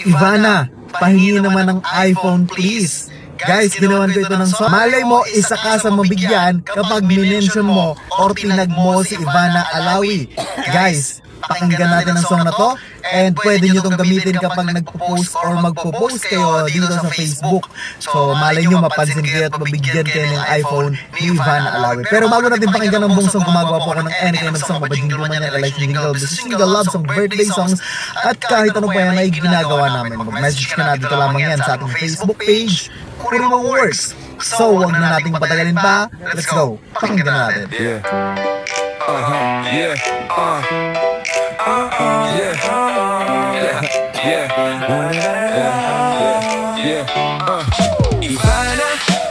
Ivana, pahingi naman ng iPhone please. Guys, ginawan ko ito ng song. Malay mo, isa ka sa mabigyan kapag minention mo or tinag mo si Ivana Alawi. Guys, pakinggan natin ang song na to. And pwede nyo itong gamitin kapag nagpo-post or magpo-post kayo dito sa Facebook. So malay nyo mapansin kayo at mabigyan kayo ng iPhone ni Ivana Alawi. Pero bago natin pakinggan ang buong song, gumagawa po ako ng any kind of song. Mabajingle man yan, like jingle, single love song, birthday songs, at kahit ano pa yan ay ginagawa namin. Mag-message ka na dito lamang yan sa ating Facebook page, Kurimo Works. So huwag na nating patagalin pa. Let's go. Pakinggan natin. Ivana,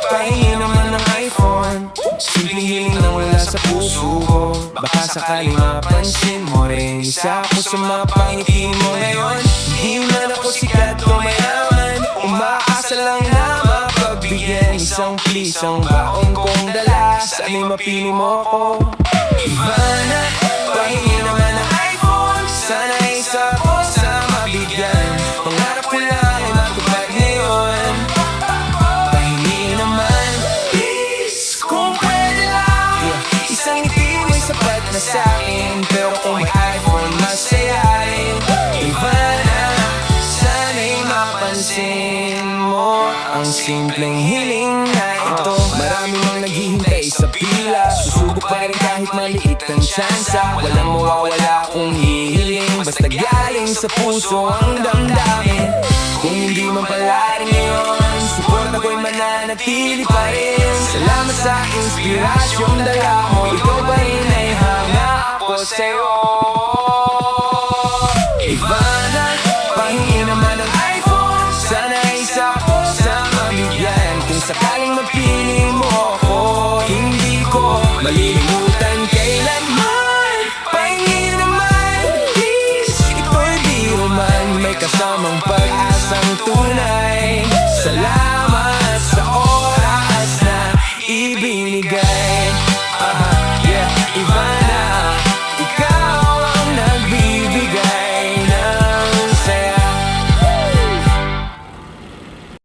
pahingi naman ng iPhone. Simpleng hiling na wala sa puso ko. Baka sakaling mapansin mo rin isa ako sa mga pangiti mo ngayon. Hindi man ako sikat o mayaman, umaasa lang na mapagbigyan. Isang please ang baong kong dala, sana'y mapili mo ako. Ivana, pahingi naman ng iPhone. Sana isa ko sa mabigyan. Pangarap ko lang ay matupad ngayon. Pahingi naman, please, kung pwede lang. Isang ngiti mo'y sapat na sa'kin. Pero kung may iPhone, masayain. Ivana, sana'y mapansin mo ang simpleng hiling na ito. Marami mang naghihintay sa pila, susubok pa rin kahit maliit ang tsansa. Walang mawawala kung hihiling, basta galing sa puso ang damdamin. Kung hindi man pala rin ngayon, suporta ko'y mananatili pa rin. Salamat sa inspirasyong dala mo, ikaw pa rin ay hanga ako sa'yo. Ivana, pahingi naman ng iPhone. Sana isa ko sa mabigyan. Kung sakaling mapili mo ako, hindi ko malilimutan kailanman. Pahingi naman, please, ito'y di man may kasamang pag-asang tunay. Salamat.